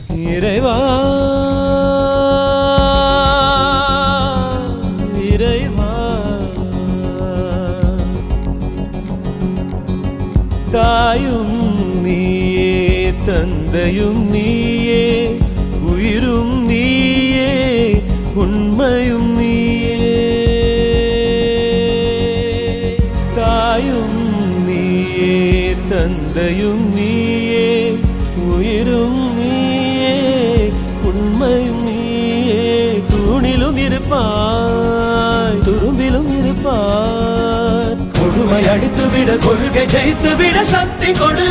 இறைவா இறைவா தாயும் நீயே தந்தையும் நீயே உயிரும் நீயே உண்மையும் நீயே தாயும் நீயே தந்தையும் நீயே உயிரும் நீயே உண்மையும் நீயே தூணிலும் இருப்பாய் துரும்பிலும் இருப்பாய் கொடுமை அடித்துவிட கொள்கை ஜெயித்துவிட சக்தி கொடு